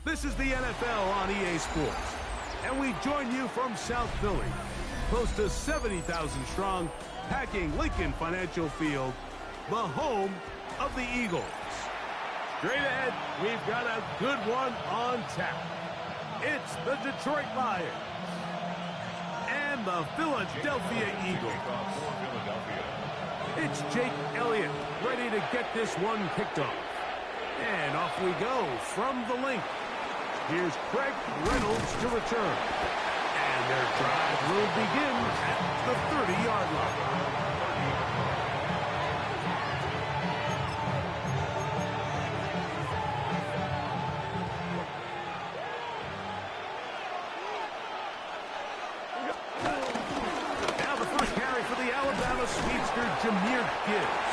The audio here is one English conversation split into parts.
This is the NFL on EA Sports, and we join you from South Philly, close to 70,000 strong, packing Lincoln Financial Field, the home of the Eagles. Straight ahead, we've got a good one on tap. It's the Detroit Lions and the Philadelphia Eagles. It's Jake Elliott ready to get this one kicked off. And off we go from the link. Here's Craig Reynolds to return. And their drive will begin at the 30-yard line. Now the first carry for the Alabama speedster, Jahmyr Gibbs.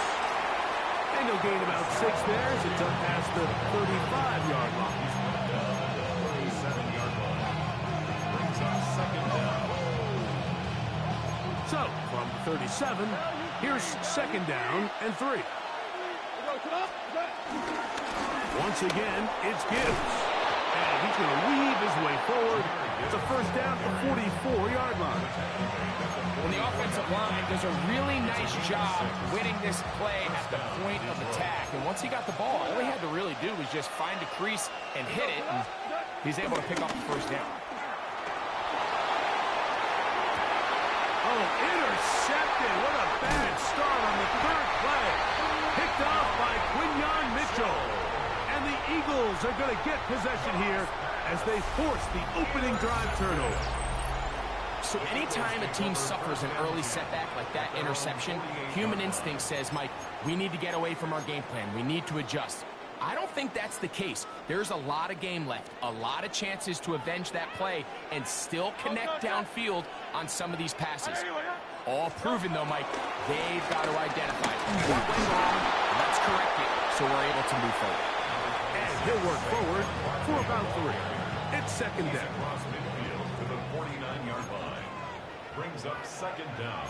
And he'll gain about 6 there as it's up past the 35-yard line. So, from 37, here's second down and 3. Once again, it's Gibbs. And he's going to weave his way forward. It's a first down at the 44-yard line. Well, the offensive line does a really nice job winning this play at the point of attack. And once he got the ball, all he had to really do was just find a crease and hit it. And he's able to pick up the first down. Oh, intercepted. What a bad start on the third play. Picked off by Quinyon Mitchell. And the Eagles are going to get possession here as they force the opening drive turnover. So anytime a team suffers an early setback like that interception, human instinct says, Mike, we need to get away from our game plan. We need to adjust. I don't think that's the case. There's a lot of game left, a lot of chances to avenge that play and still connect downfield on some of these passes. All proven, though, Mike, they've got to identify what went wrong, let's correct it so we're able to move forward. And he'll work forward for about 3. It's second down. To the 49-yard line. Brings up second down.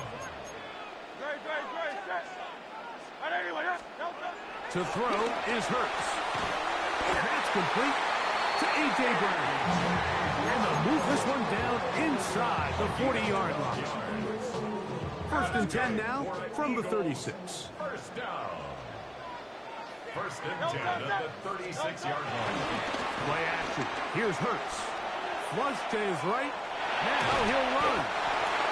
To throw is Hurts. That's complete to A.J. Brown. And they'll move this one down inside the 40-yard line. First and 10 now from the 36. First down. First and 10 at the 36-yard line. Play action. Here's Hurts. Flush to his right. Now he'll run.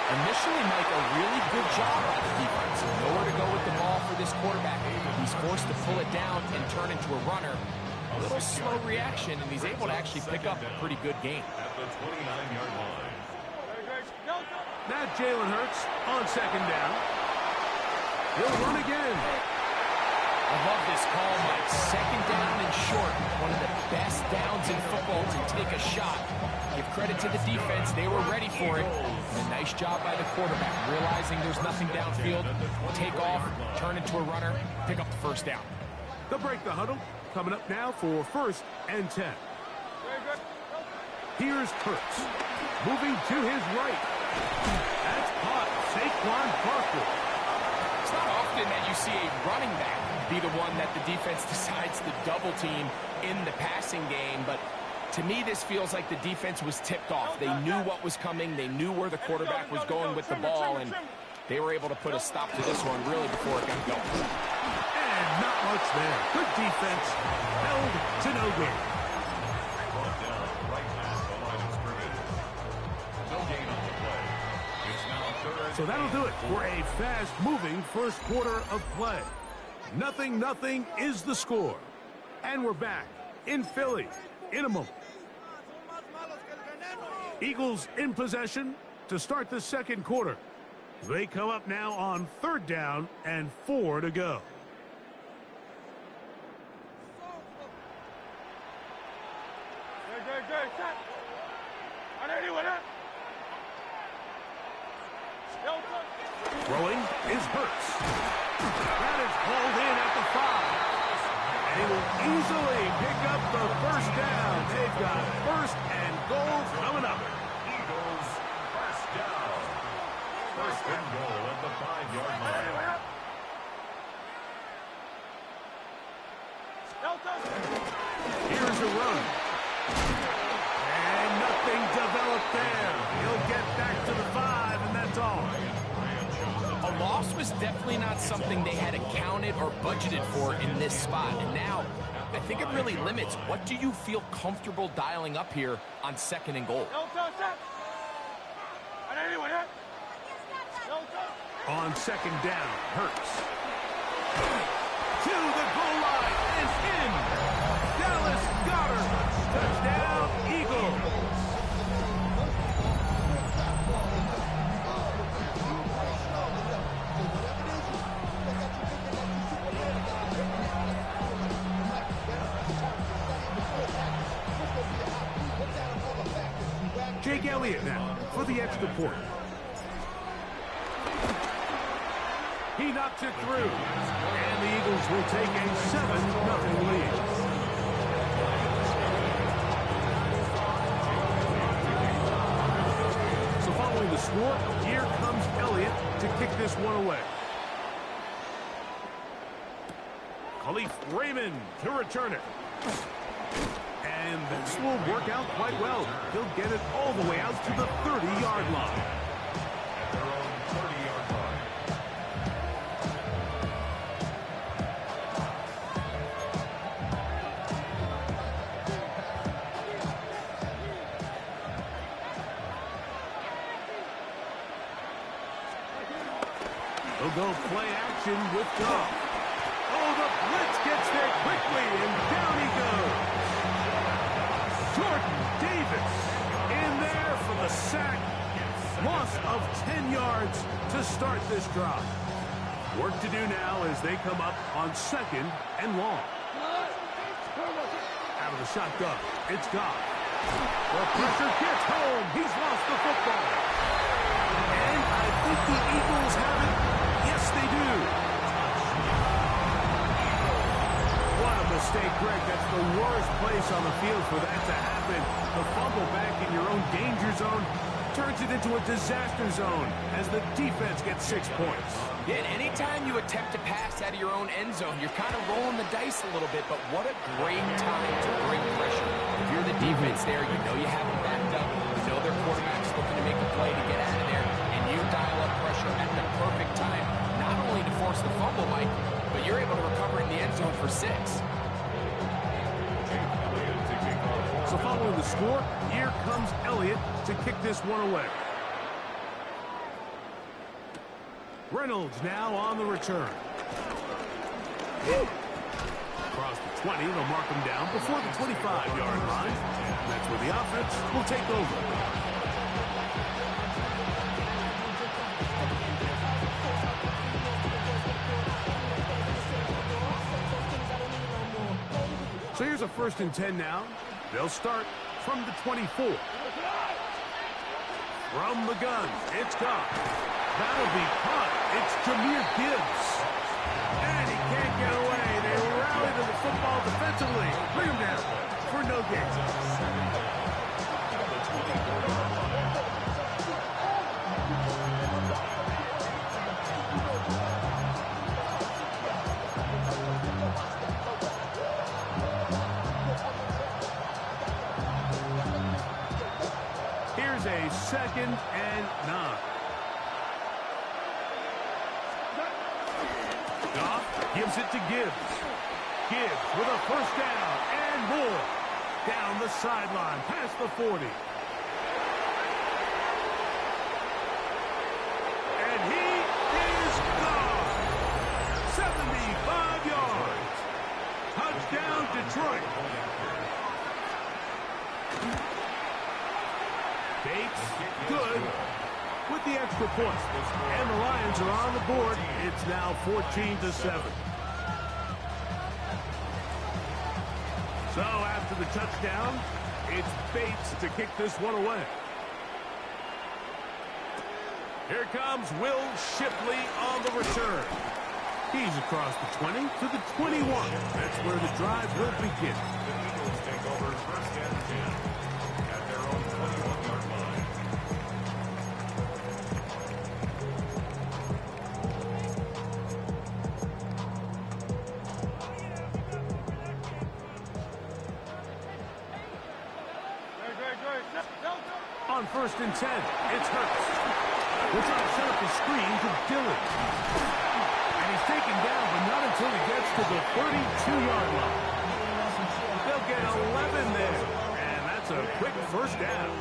Initially, Mike, a really good job by the defense. Nowhere to go with the ball for this quarterback. He's forced to pull it down and turn into a runner. A little slow reaction, and he's able to actually pick up a pretty good game. At the 29-yard line. Now Jalen Hurts on second down. He'll run again. I love this call, Mike. Second down and short. One of the best downs in football to take a shot. Give credit to the defense. They were ready for it. And a nice job by the quarterback. Realizing there's nothing downfield. Take off, turn into a runner, pick up the first down. They'll break the huddle. Coming up now for first and 10. Here's Hurts. Moving to his right. That's caught. Saquon Barkley. It's not often that you see a running back be the one that the defense decides to double team in the passing game, but to me this feels like the defense was tipped off. They knew what was coming, they knew where the quarterback was going with the ball, and they were able to put a stop to this one really before it got going. And not much there. Good defense, held to no gain. Brought down right at the line of scrimmage. No gain on the play. It's now third. So that'll do it for a fast-moving first quarter of play. 0-0 is the score. And we're back in Philly in a moment. Eagles in possession to start the second quarter. They come up now on third down and 4 to go. Throwing is Hurts. That is hauled in at the 5. And he will easily pick up the first down. They've got first and goal coming up. Eagles first down. First and goal at the 5-yard line. Here's a run. And nothing developed there. He'll get back to the 5, and that's all. A loss was definitely not something they had accounted or budgeted for in this spot. And now, I think it really limits what do you feel comfortable dialing up here on 2nd and goal. On 2nd down, Hurts. To the goal line and in. Dallas Goedert. Touchdown, Eagles. Jake Elliott now for the extra point. He knocks it through. And the Eagles will take a 7-0 lead. So following the score, here comes Elliott to kick this one away. Khalif Raymond to return it. And this will work out quite well. He'll get it all the way out to the 30-yard line. At their own 30-yard line. They'll go play action with Goff. Oh, the blitz gets there quickly, and down he goes. Jordan Davis in there for the sack. Loss of 10 yards to start this drive. Work to do now as they come up on 2nd and long. Out of the shotgun, it's Goff. The pressure gets home. He's lost the football. And I think the Eagles have it. Yes, they do. What a mistake, Greg. That's the worst place on the field for that to happen. The fumble back in your own danger zone turns it into a disaster zone as the defense gets 6 points. Yeah, and anytime you attempt to pass out of your own end zone, you're kind of rolling the dice a little bit, but what a great time to bring pressure. If you're the defense there, you know you have them backed up, you know their quarterback's looking to make a play to get out of there, and you dial up pressure at the perfect time, not only to force the fumble, Mike, but you're able to recover in the end zone for 6. So following the score, here comes Elliott to kick this one away. Reynolds now on the return. Across the 20, they'll mark him down before the 25-yard line. And that's where the offense will take over. So here's a 1st and 10 now. They'll start from the 24. From the gun, it's Goff. That'll be caught. It's Jahmyr Gibbs. And he can't get away. They rally to the football defensively. Bring him down for no gain. Here's a 2nd and 9. Goff gives it to Gibbs. Gibbs with a 1st down and more. Down the sideline, past the 40. And he is gone. 75 yards. Touchdown, Detroit. Bates, good, with the extra point. And the Lions are on the board. It's now 14-7. So after the touchdown, it's Bates to kick this one away. Here comes Will Shipley on the return. He's across the 20 to the 21. That's where the drive will begin. The Eagles take over 1st and 10 at their own 21-yard line. On 1st and 10, it's Hurts. We're trying to set up the screen to Dillon. And he's taken down, but not until he gets to the 32-yard line. They'll get 11 there. And that's a quick first down.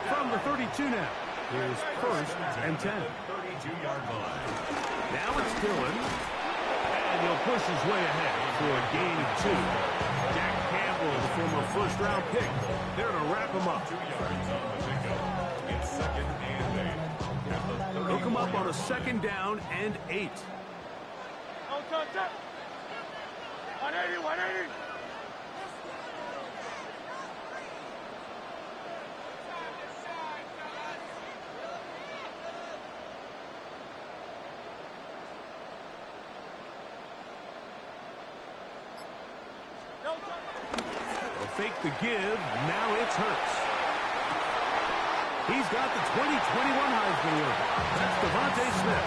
From the 32 now, here's 1st and 10. 32-yard line. Now it's Dillon. And he'll push his way ahead for a gain of 2. Jack Campbell, the former first-round pick, there to wrap him up. 2 yards on the pickup. It's 2nd and 8. Hook him up on a 2nd down and 8. 180, 180. They'll fake the give. Now it's Hurts. He's got the 2021 Heisman winner. That's Devontae Smith.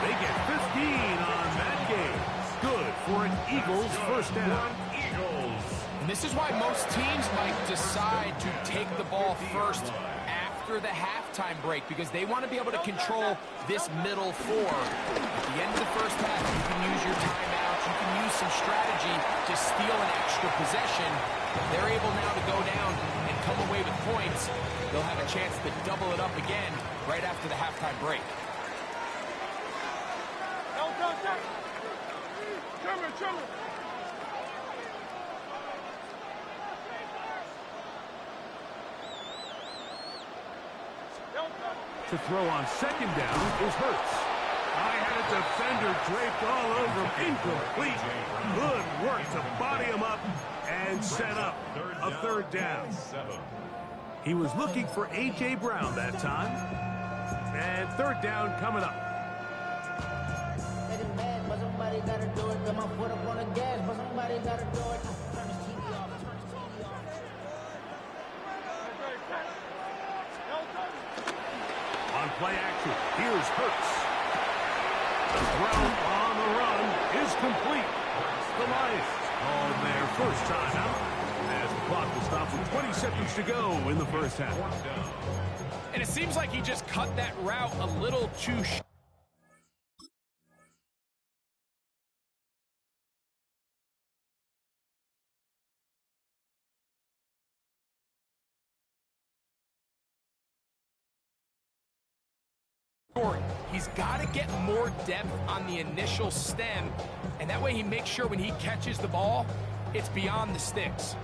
They get 15 on that game. Good for an Eagles first down. Eagles. And this is why most teams might decide to take the ball first after the halftime break, because they want to be able to control this middle four. At the end of the first half, you can use your timeouts, you can use some strategy to steal an extra possession. If they're able now to go down and come away with points, they'll have a chance to double it up again right after the halftime break. To throw on 2nd down is Hurts. I had a defender draped all over him. Incomplete. Good work to body him up and set up a 3rd down. He was looking for A.J. Brown that time. And 3rd down coming up. But somebody gotta do it. Got my foot up on the gas, but somebody gotta do it. Turn this TV off. Turn this TV off. On play action, here's Hurts. The throw on the run is complete. The Lions called their first time out as the clock will stop with 20 seconds to go in the first half. And it seems like he just cut that route a little too short. He's got to get more depth on the initial stem, and that way he makes sure when he catches the ball, it's beyond the sticks.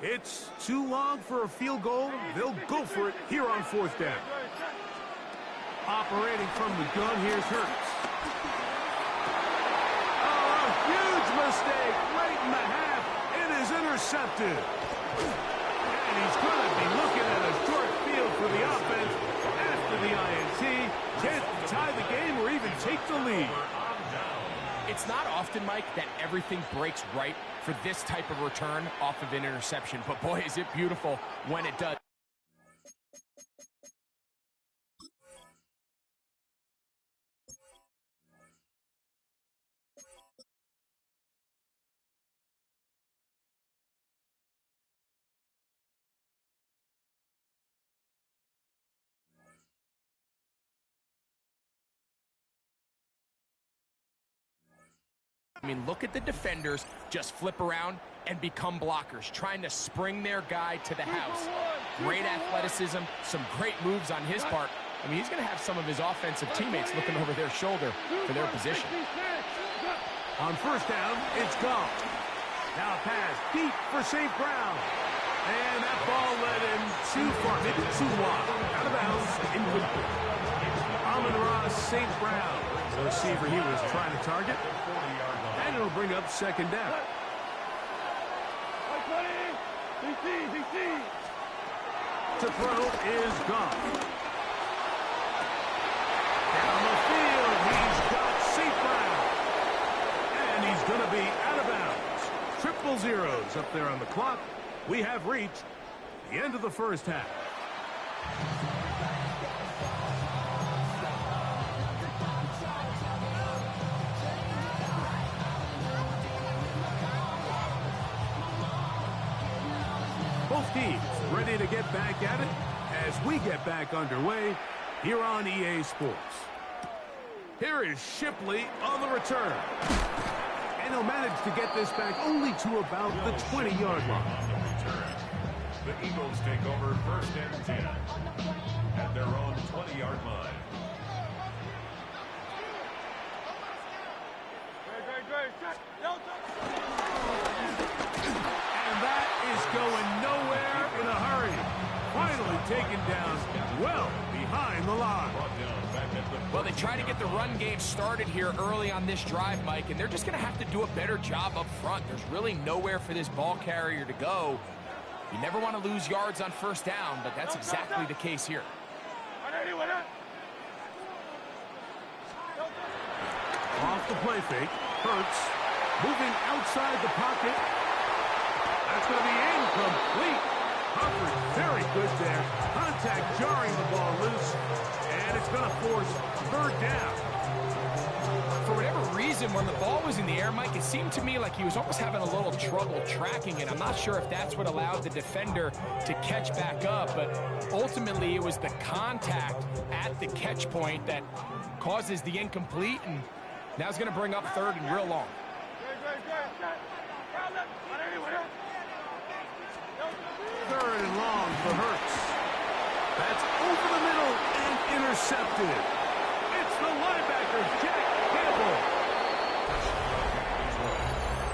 It's too long for a field goal. They'll go for it here on 4th down. Operating from the gun, here's Hurts. Oh, a huge mistake right in the half. It is intercepted. And he's going to be looking at a short field for the offense after the INT. Chance to tie the game or even take the lead. It's not often, Mike, that everything breaks right for this type of return off of an interception. But boy, is it beautiful when it does. I mean, look at the defenders just flip around and become blockers, trying to spring their guy to the house. Great athleticism, some great moves on his part. I mean, he's going to have some of his offensive teammates looking over their shoulder for their position. On 1st down, it's gone. Now a pass deep for St. Brown. And that ball led him too far, maybe too wide. Out of bounds, incomplete. Amon-Ra St. Brown, the receiver he was trying to target. And it'll bring up 2nd down. To throw is gone. Down the field, he's got St. Brown. And he's going to be out of bounds. Triple zeros up there on the clock. We have reached the end of the first half. Both teams ready to get back at it as we get back underway here on EA Sports. Here is Shipley on the return. And he'll manage to get this back only to about the 20-yard line. The Eagles take over 1st and 10 at their own 20-yard line. And that is going nowhere in a hurry. Finally taken down well behind the line. Well, they try to get the run game started here early on this drive, Mike, and they're just going to have to do a better job up front. There's really nowhere for this ball carrier to go. You never want to lose yards on 1st down, but that's exactly the case here. Off the play fake. Hurts moving outside the pocket. That's going to be incomplete. Humphrey very good there. Contact jarring the ball loose. And it's going to force 3rd down. For whatever reason, when the ball was in the air, Mike, it seemed to me like he was almost having a little trouble tracking it. I'm not sure if that's what allowed the defender to catch back up, but ultimately it was the contact at the catch point that causes the incomplete, and now it's going to bring up 3rd and real long. 3rd and long for Hurts. That's over the middle and intercepted. It's the linebacker, Jack Campbell.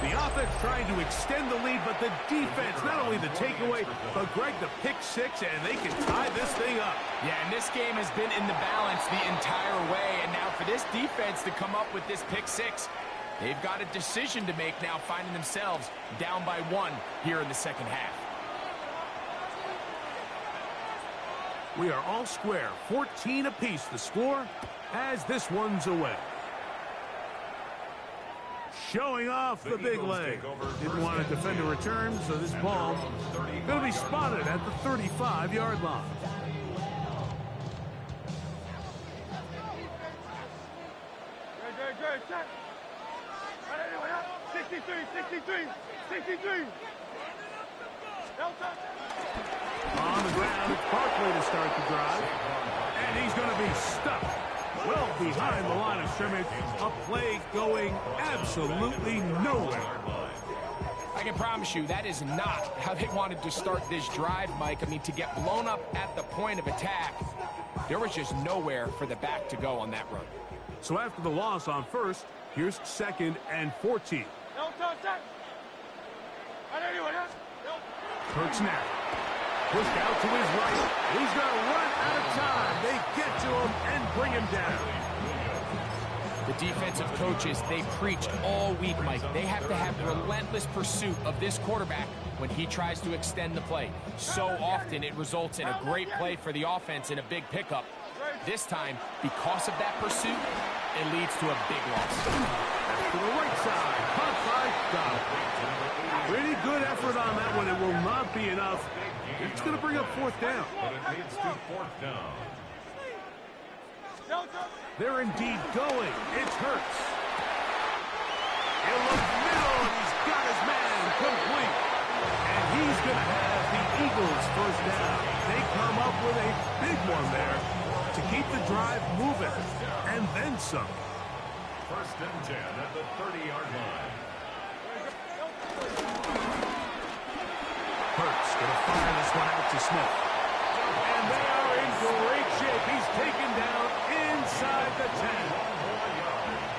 The offense trying to extend the lead, but the defense, not only the takeaway, but Greg, the pick 6, and they can tie this thing up. Yeah, and this game has been in the balance the entire way, and now for this defense to come up with this pick 6, they've got a decision to make now, finding themselves down by 1 here in the 2nd half. We are all square, 14 apiece the score as this one's away. Showing off the big leg. Didn't want to defend a return, so this ball going to be spotted at the 35-yard line. Good. 63. On the ground, it's Barkley to start the drive. And he's going to be stuck well behind the line of scrimmage. A play going absolutely nowhere. I can promise you that is not how they wanted to start this drive, Mike. I mean, to get blown up at the point of attack, there was just nowhere for the back to go on that run. So after the loss on 1st, here's 2nd and 14. Hurts now. Pushed out to his right. He's going to run out of time. They get to him and bring him down. The defensive coaches, they preach all week, Mike. They have to have relentless pursuit of this quarterback when he tries to extend the play. So often it results in a great play for the offense and a big pickup. This time, because of that pursuit, it leads to a big loss. To the right side. Caught by Dodd. Pretty good effort on that one. It will not be enough. It's going to bring up 4th down. But it leads to 4th down. They're indeed going. It's Hurts. He'll look middle, and he's got his man complete. And he's going to have the Eagles 1st down. They come up with a big one there to keep the drive moving. And then some. 1st and 10 at the 30-yard line. Hurts going to fire this one out to Smith. And they are in great shape. He's taken down inside the 10.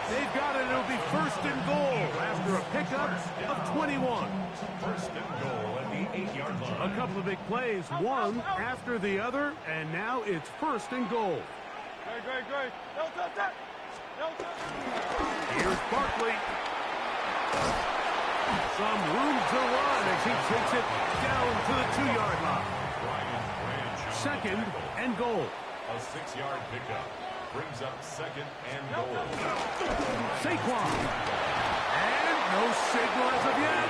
They've got it. It'll be 1st and goal after a pickup of 21. 1st and goal at the 8-yard line. A couple of big plays, one after the other, and now it's 1st and goal. Great. Here's Barkley. Some room to run as he takes it down to the 2-yard line. 2nd and goal. A 6-yard pickup. Brings up second and goal. Saquon. And no signal as of yet.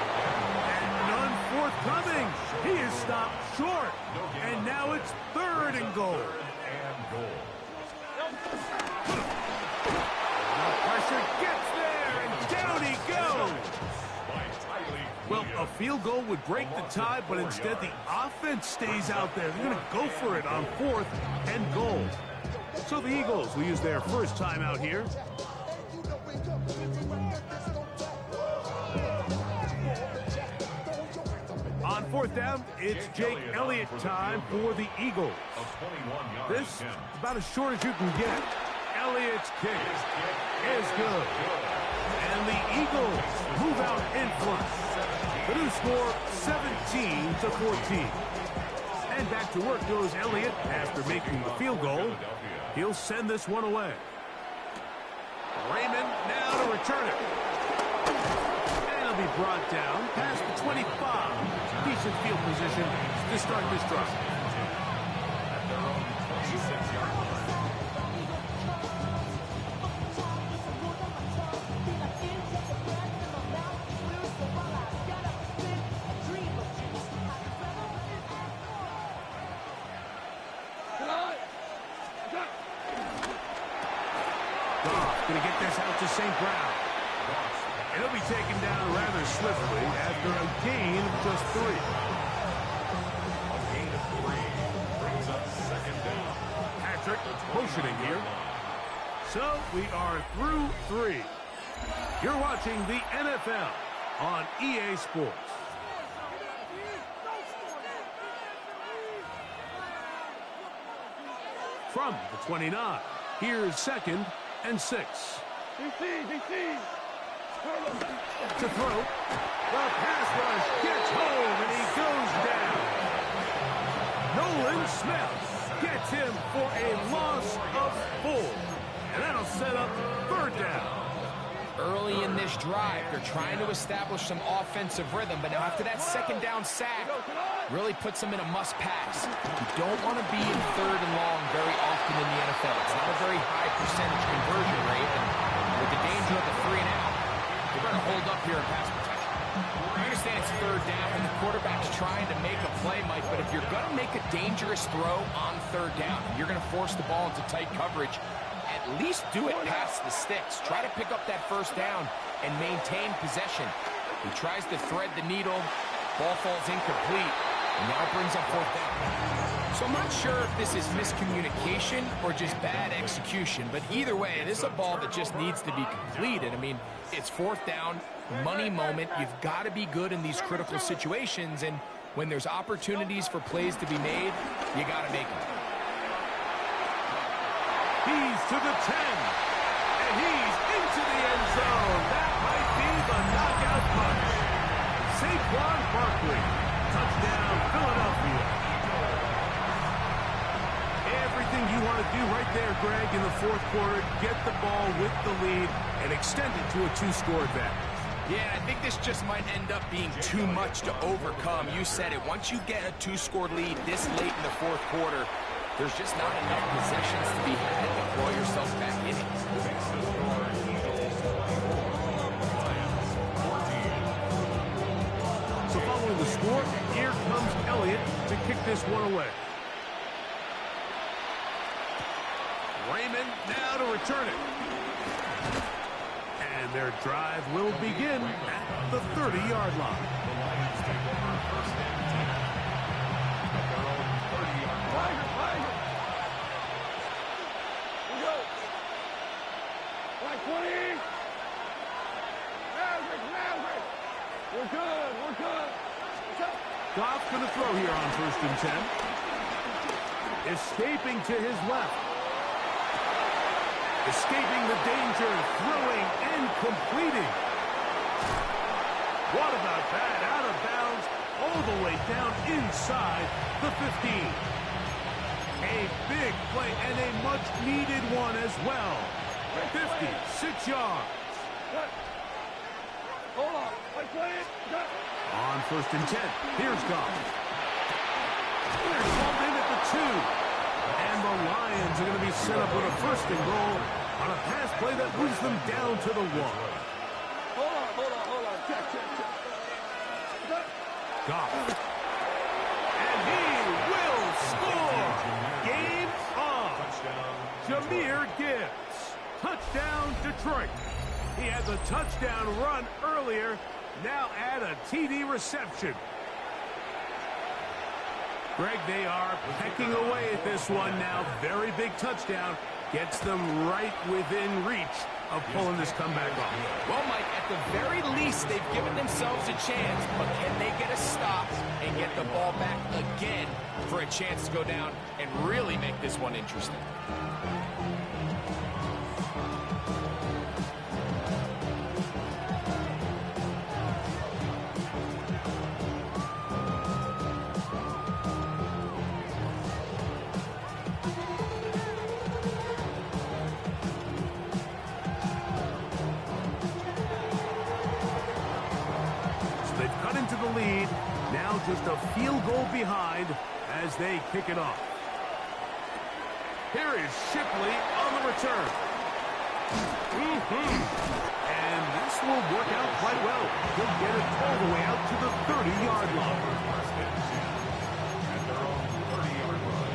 And none forthcoming. He is stopped short. And now it's third and goal. The pressure gets there, and down he goes. Well, a field goal would break the tie, but instead the offense stays out there. They're going to go for it on fourth and goal. So the Eagles will use their first time out here. On fourth down, it's Jake Elliott time for the Eagles. This is about as short as you can get. Elliott's kick is good. And the Eagles move out in front. The new score, 17-14. And back to work goes Elliott after making the field goal. He'll send this one away. Raymond now to return it. And he'll be brought down past the 25. Decent field position to start this drive. At their own 26-yard line. Going to get this out to St. Brown. And he'll be taken down rather swiftly after a gain of just 3. A gain of 3 brings up second down. Patrick motioning here. So we are through 3. You're watching the NFL on EA Sports. From the 29, here's second and 6. DC. To throw. The pass rush gets home and he goes down. Nolan Smith gets him for a loss of 4. And that'll set up third down. Early in this drive, they're trying to establish some offensive rhythm, but now after that second down sack, really puts them in a must-pass. You don't want to be in third and long very often in the NFL. It's not a very high percentage conversion rate, and with the danger of the 3 and out, they're going to hold up here in pass protection. I understand it's third down, and the quarterback's trying to make a play, Mike, but if you're going to make a dangerous throw on third down, you're going to force the ball into tight coverage, at least do it past the sticks. Try to pick up that first down and maintain possession. He tries to thread the needle. Ball falls incomplete. And now brings up fourth down. So I'm not sure if this is miscommunication or just bad execution. But either way, it is a ball that just needs to be completed. I mean, it's fourth down, money moment. You've got to be good in these critical situations. And when there's opportunities for plays to be made, you got to make them. He's to the 10. And he's into the end zone. That might be the knockout punch. Saquon Barkley. Touchdown, Philadelphia. Everything you want to do right there, Greg, in the fourth quarter. Get the ball with the lead and extend it to a 2-score advantage. Yeah, I think this just might end up being too much to overcome. You said it. Once you get a 2-score lead this late in the fourth quarter, there's just not enough possessions to be had to throw yourself back in it. So following the score, here comes Elliott to kick this one away. Raymond now to return it. And their drive will begin at the 30-yard line. The Lions take over first and 10 at their own 30-yard line. We go. Like 20. Average. We're good. Let's go. Goff going to throw here on first and 10. Escaping to his left. Escaping the danger, throwing and completing. What about that? Out of bounds, all the way down inside the 15. A big play and a much-needed one as well. 56 yards. Hold on. Like 20. On first and 10, here's Goff. They're called in at the 2. And the Lions are going to be set up with a first and goal on a pass play that moves them down to the 1. Hold on. Check. Goff. And he will score. Game on. Jahmyr Gibbs. Touchdown, Detroit. He has a touchdown run earlier. Now add a TD reception. Greg, they are pecking away at this one now. Very big touchdown. Gets them right within reach of pulling this comeback off. Well, Mike, at the very least, they've given themselves a chance, but can they get a stop and get the ball back again for a chance to go down and really make this one interesting? Lead, now just a field goal behind as they kick it off. Here is Shipley on the return. And this will work out quite well. He'll get it all the way out to the 30-yard line. At their own 30-yard line.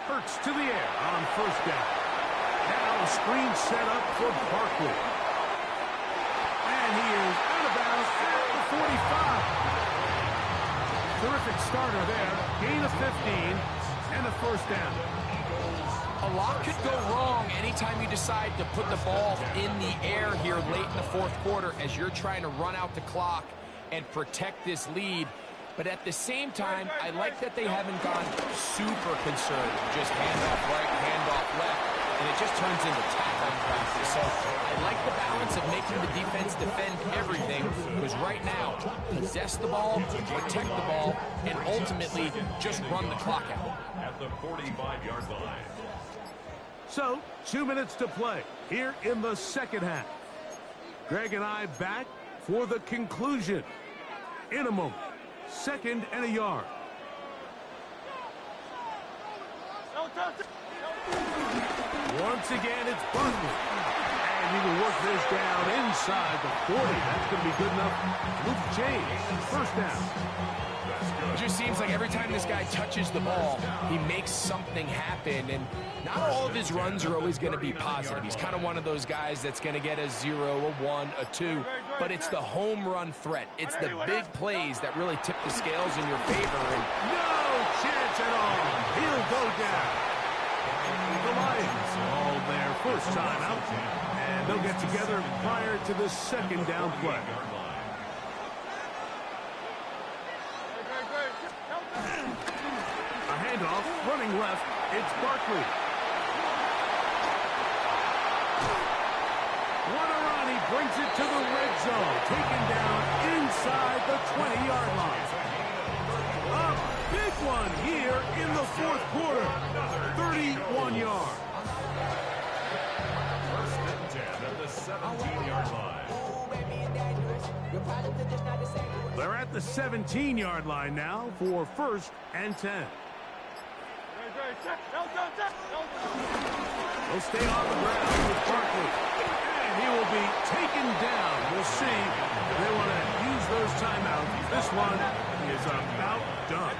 Hurts to the air on first down. Now a screen set up for Barkley. And he is out of bounds at the 45. Terrific starter there. Gain of 15 and a first down. A lot could go wrong anytime you decide to put the ball in the air here late in the fourth quarter as you're trying to run out the clock and protect this lead. But at the same time, I like that they haven't gone super conservative. Just handoff right, handoff left, and it just turns into tackling practice. So I like the balance of making the defense defend everything, because right now, possess the ball, protect the ball, and ultimately just run the clock out. At the 45-yard line. So, 2 minutes to play here in the second half. Greg and I back for the conclusion in a moment. Second and a yard. Once again, it's Barkley. And he will work this down inside the 40. That's going to be good enough. Luke James, first down. It just seems like every time this guy touches the ball, he makes something happen. And not all of his runs are always going to be positive. He's kind of one of those guys that's going to get a 0, a 1, a 2. But it's the home run threat. It's the big plays that really tip the scales in your favor. And no chance at all. He'll go down. The Lions all their first time out. And they'll get together prior to the second down play. A handoff, running left, it's Barkley. He brings it to the red zone, taken down inside the 20-yard line. A big one here in the fourth quarter, 31 yards. First and 10 at the 17-yard line. They're at the 17-yard line now for first and 10. They'll stay on the ground with Barkley. He will be taken down. We'll see if they want to use those timeouts. This one is about done.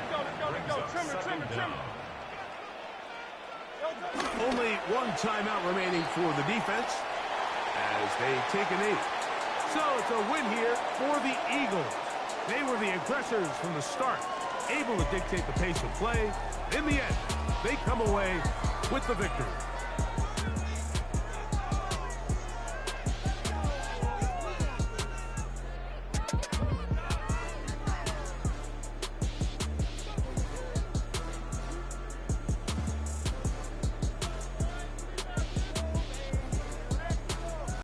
Only one timeout remaining for the defense as they take a knee. So it's a win here for the Eagles. They were the aggressors from the start, able to dictate the pace of play. In the end, they come away with the victory.